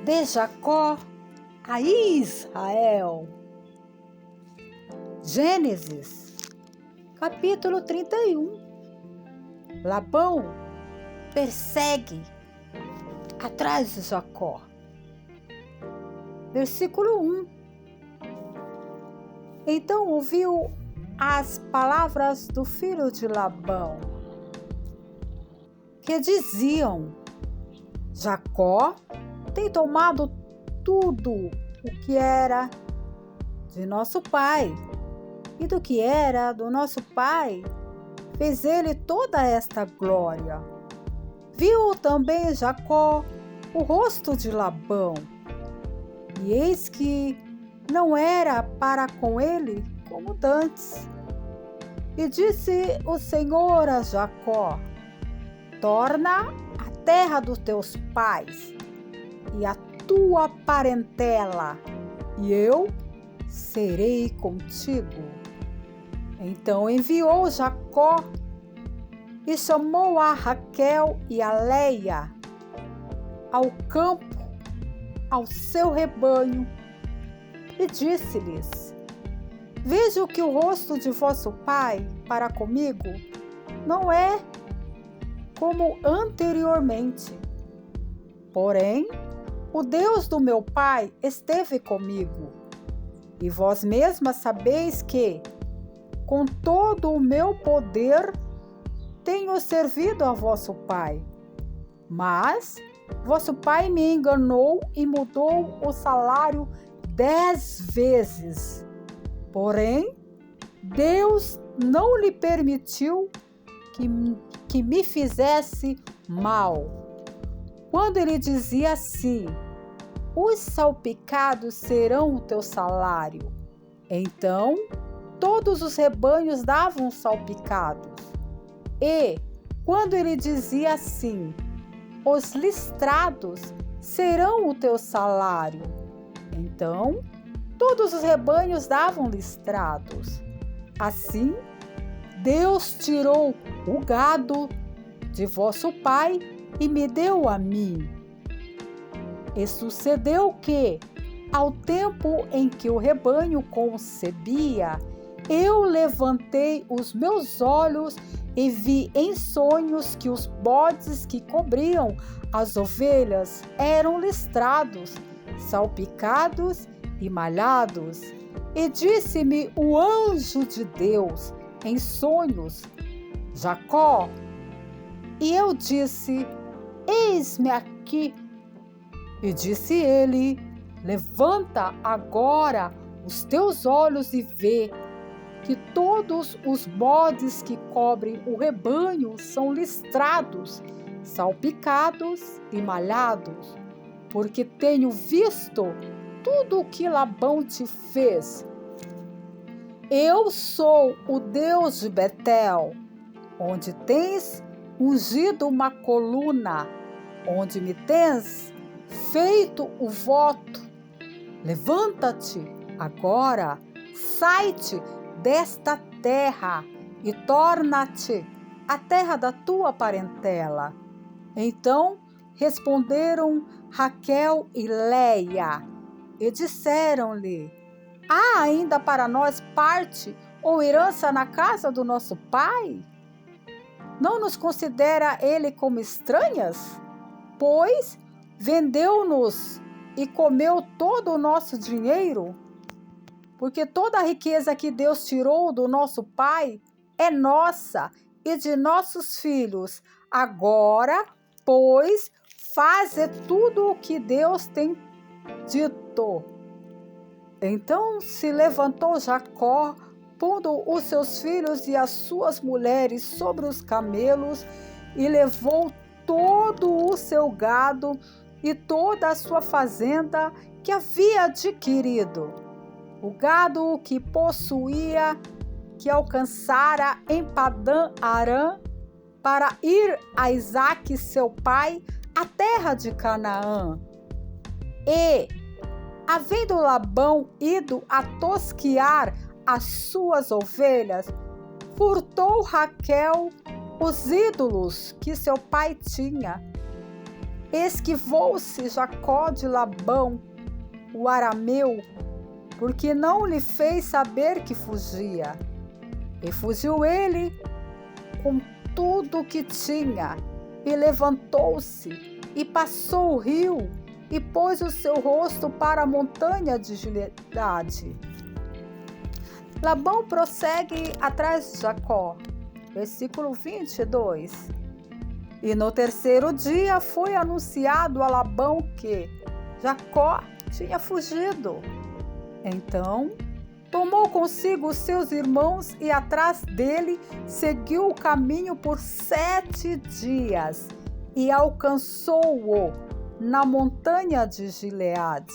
de Jacó a Israel. Gênesis, capítulo 31. Labão persegue atrás de Jacó. Versículo 1. Então ouviu as palavras do filho de Labão, que diziam: Jacó tem tomado tudo o que era de nosso pai, e do que era do nosso pai fez ele toda esta glória. Viu também Jacó o rosto de Labão, e eis que não era para com ele como dantes. E disse o Senhor a Jacó: torna a terra dos teus pais e a tua parentela, e eu serei contigo. Então enviou Jacó e chamou a Raquel e a Leia ao campo, ao seu rebanho, e disse-lhes: vejo que o rosto de vosso pai para comigo não é como anteriormente. Porém, o Deus do meu pai esteve comigo, e vós mesmas sabeis que, com todo o meu poder, tenho servido a vosso pai. Mas vosso pai me enganou e mudou o salário 10 vezes. Porém, Deus não lhe permitiu que me fizesse mal. Quando ele dizia assim: os salpicados serão o teu salário, então todos os rebanhos davam salpicados. E quando ele dizia assim: os listrados serão o teu salário, então todos os rebanhos davam listrados. Assim, Deus tirou o gado de vosso pai e me deu a mim. E sucedeu que, ao tempo em que o rebanho concebia, eu levantei os meus olhos e vi em sonhos que os bodes que cobriam as ovelhas eram listrados, salpicados e malhados. E disse-me o anjo de Deus em sonhos: Jacó. E eu disse: eis-me aqui. E disse ele: levanta agora os teus olhos e vê que todos os bodes que cobrem o rebanho são listrados, salpicados e malhados, porque tenho visto tudo o que Labão te fez. Eu sou o Deus de Betel, onde tens ungido uma coluna, onde me tens feito o voto. Levanta-te agora, sai-te desta terra e torna-te a terra da tua parentela. Então responderam Raquel e Leia e disseram-lhe: há ainda para nós parte ou herança na casa do nosso pai? Não nos considera ele como estranhas? Pois vendeu-nos e comeu todo o nosso dinheiro? Porque toda a riqueza que Deus tirou do nosso pai é nossa e de nossos filhos. Agora, pois, faze tudo o que Deus tem dito. Então se levantou Jacó, pondo os seus filhos e as suas mulheres sobre os camelos, e levou todo o seu gado e toda a sua fazenda que havia adquirido. O gado que possuía, que alcançara em Padã Arã, para ir a Isaque seu pai, à terra de Canaã. E, havendo Labão ido a tosquiar as suas ovelhas, furtou Raquel os ídolos que seu pai tinha. esquivou-se Jacó de Labão, o arameu, porque não lhe fez saber que fugia. E fugiu ele com tudo o que tinha, e levantou-se, e passou o rio, e pôs o seu rosto para a montanha de Gileade. Labão prossegue atrás de Jacó. Versículo 22. E no terceiro dia foi anunciado a Labão que Jacó tinha fugido. Então tomou consigo os seus irmãos e atrás dele seguiu o caminho por 7 dias e alcançou-o na montanha de Gileade.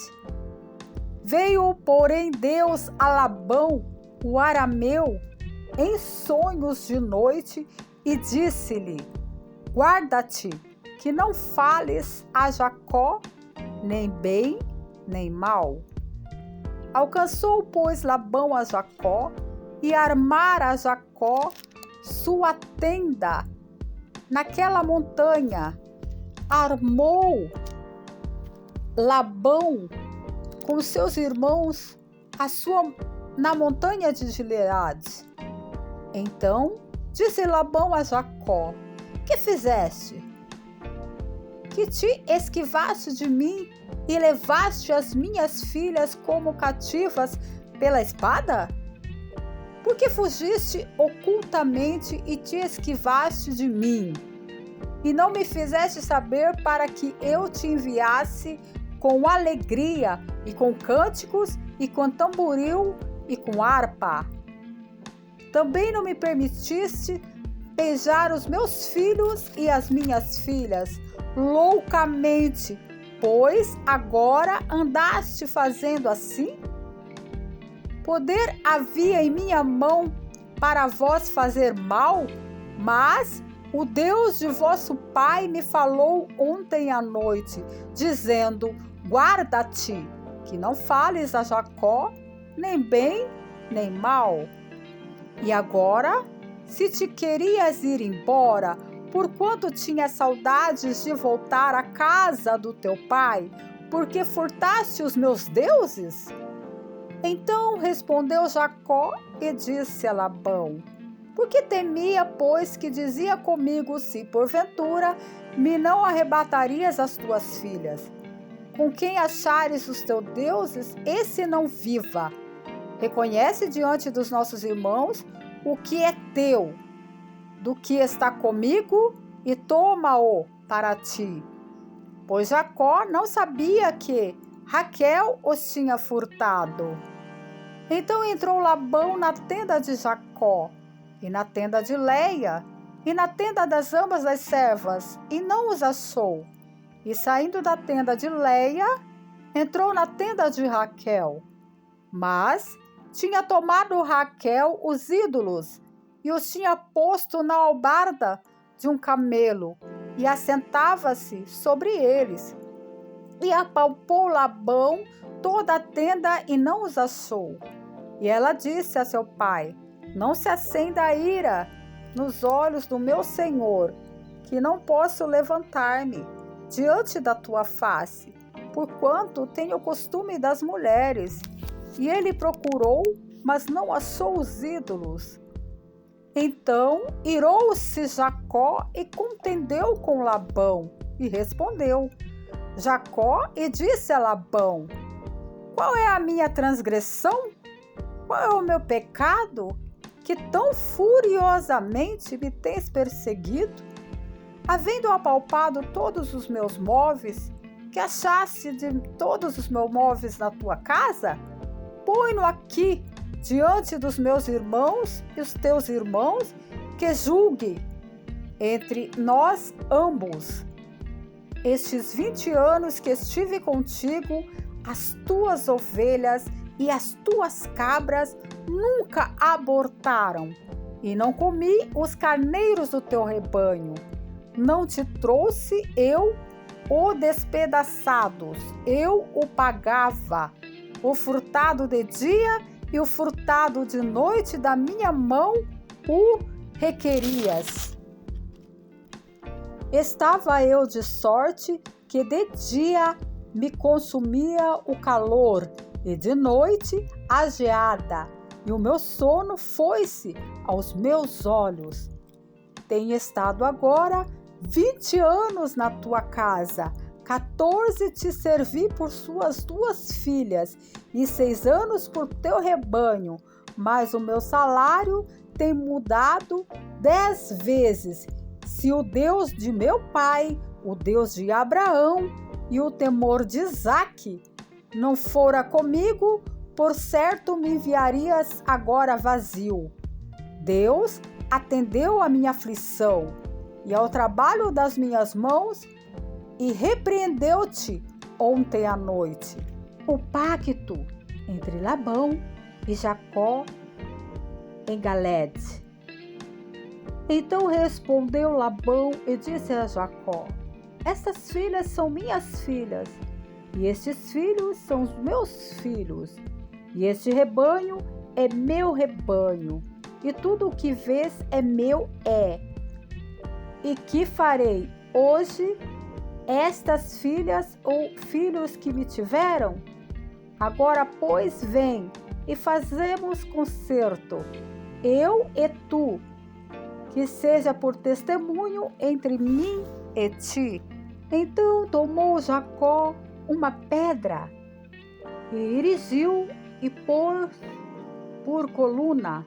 Veio, porém, Deus a Labão, o arameu, em sonhos de noite e disse-lhe: guarda-te, que não fales a Jacó, nem bem, nem mal. Alcançou, pois, Labão a Jacó, e armara a Jacó sua tenda naquela montanha. Armou Labão com seus irmãos na montanha de Gileade. Então disse Labão a Jacó: que fizeste? Que te esquivaste de mim e levaste as minhas filhas como cativas pela espada? Por que fugiste ocultamente e te esquivaste de mim? E não me fizeste saber para que eu te enviasse com alegria e com cânticos e com tamboril e com harpa? Também não me permitiste beijar os meus filhos e as minhas filhas loucamente, pois agora andaste fazendo assim? Poder havia em minha mão para vós fazer mal, mas o Deus de vosso pai me falou ontem à noite, dizendo: guarda-te, que não fales a Jacó, nem bem, nem mal. E agora, se te querias ir embora, porquanto tinha saudades de voltar à casa do teu pai, porque furtaste os meus deuses? Então respondeu Jacó e disse a Labão: porque temia, pois, que dizia comigo, se porventura me não arrebatarias as tuas filhas. Com quem achares os teus deuses, esse não viva. Reconhece diante dos nossos irmãos o que é teu, do que está comigo, e toma-o para ti. Pois Jacó não sabia que Raquel os tinha furtado. Então entrou Labão na tenda de Jacó, e na tenda de Leia, e na tenda das ambas das servas, e não os achou. E saindo da tenda de Leia, entrou na tenda de Raquel. Mas tinha tomado Raquel os ídolos, e os tinha posto na albarda de um camelo, e assentava-se sobre eles. E apalpou Labão toda a tenda, e não os achou. E ela disse a seu pai: não se acenda a ira nos olhos do meu senhor, que não posso levantar-me diante da tua face, porquanto tenho o costume das mulheres. E ele procurou, mas não achou os ídolos. Então irou-se Jacó e contendeu com Labão, e respondeu Jacó e disse a Labão: qual é a minha transgressão? Qual é o meu pecado, que tão furiosamente me tens perseguido? Havendo apalpado todos os meus móveis, que achaste de todos os meus móveis na tua casa? Põe-no aqui, diante dos meus irmãos e os teus irmãos, que julgue entre nós ambos. Estes 20 anos que estive contigo, as tuas ovelhas e as tuas cabras nunca abortaram, e não comi os carneiros do teu rebanho. Não te trouxe eu o despedaçados, eu o pagava, o furtado de dia e o furtado de noite da minha mão o requerias. Estava eu de sorte porque de dia me consumia o calor e de noite a geada, e o meu sono foi-se aos meus olhos. Tenho estado agora 20 anos na tua casa, 14 te servi por suas 2 filhas e 6 anos por teu rebanho, mas o meu salário tem mudado 10 vezes. Se o Deus de meu pai, o Deus de Abraão e o temor de Isaque não fora comigo, por certo me enviarias agora vazio. Deus atendeu à minha aflição e ao trabalho das minhas mãos e repreendeu-te ontem à noite. O pacto entre Labão e Jacó em Galede. Então respondeu Labão e disse a Jacó: estas filhas são minhas filhas, e estes filhos são os meus filhos, e este rebanho é meu rebanho, e tudo o que vês é meu E que farei hoje estas filhas ou filhos que me tiveram? Agora, pois, vem e fazemos concerto, eu e tu, que seja por testemunho entre mim e ti. Então tomou Jacó uma pedra e erigiu e pôs por coluna.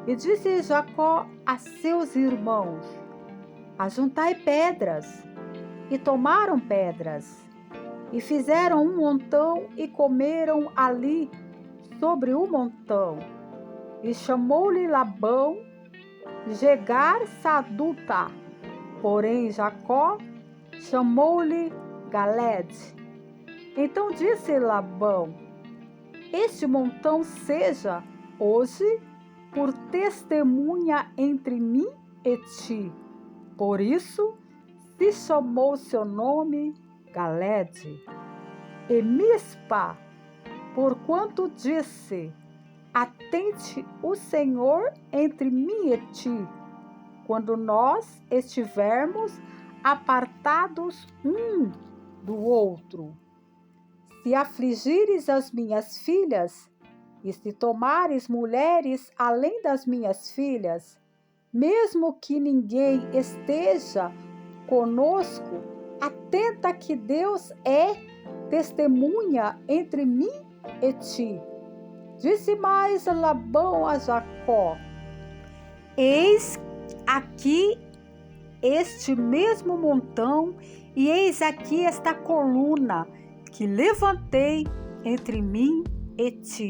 E disse Jacó a seus irmãos: ajuntai pedras. E tomaram pedras, e fizeram um montão, e comeram ali sobre o montão. E chamou-lhe Labão Jegar-Saduta, porém Jacó chamou-lhe Galede. Então disse Labão: este montão seja hoje por testemunha entre mim e ti. Por isso se chamou seu nome Galede. E Mispa, porquanto disse: atente o Senhor entre mim e ti, quando nós estivermos apartados um do outro. Se afligires as minhas filhas, e se tomares mulheres além das minhas filhas, mesmo que ninguém esteja conosco, atenta que Deus é testemunha entre mim e ti. Disse mais Labão a Jacó: eis aqui este mesmo montão, e eis aqui esta coluna que levantei entre mim e ti.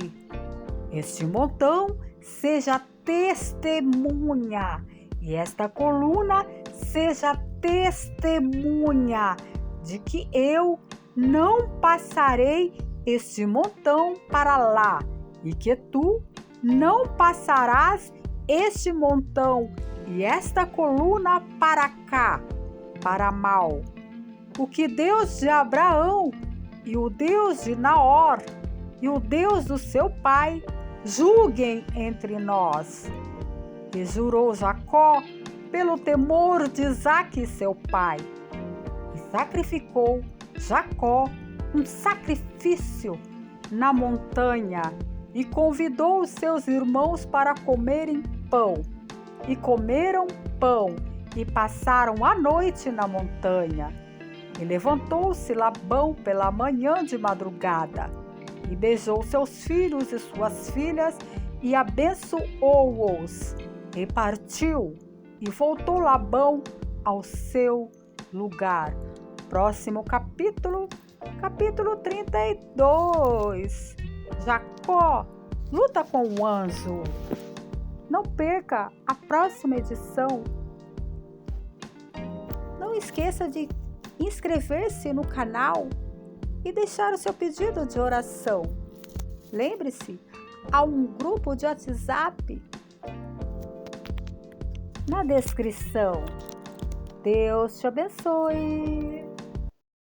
Este montão seja testemunha, e esta coluna seja testemunha de que eu não passarei este montão para lá, e que tu não passarás este montão e esta coluna para cá, para mal. O que Deus de Abraão e o Deus de Naor e o Deus do seu pai julguem entre nós. E jurou Jacó pelo temor de Isaque seu pai. E sacrificou Jacó um sacrifício na montanha e convidou os seus irmãos para comerem pão. E comeram pão e passaram a noite na montanha. E levantou-se Labão pela manhã de madrugada e beijou seus filhos e suas filhas e abençoou-os. E partiu, e voltou Labão ao seu lugar. Próximo capítulo, capítulo 32. Jacó luta com o anjo. Não perca a próxima edição. Não esqueça de inscrever-se no canal e deixar o seu pedido de oração. Lembre-se, há um grupo de WhatsApp na descrição. Deus te abençoe.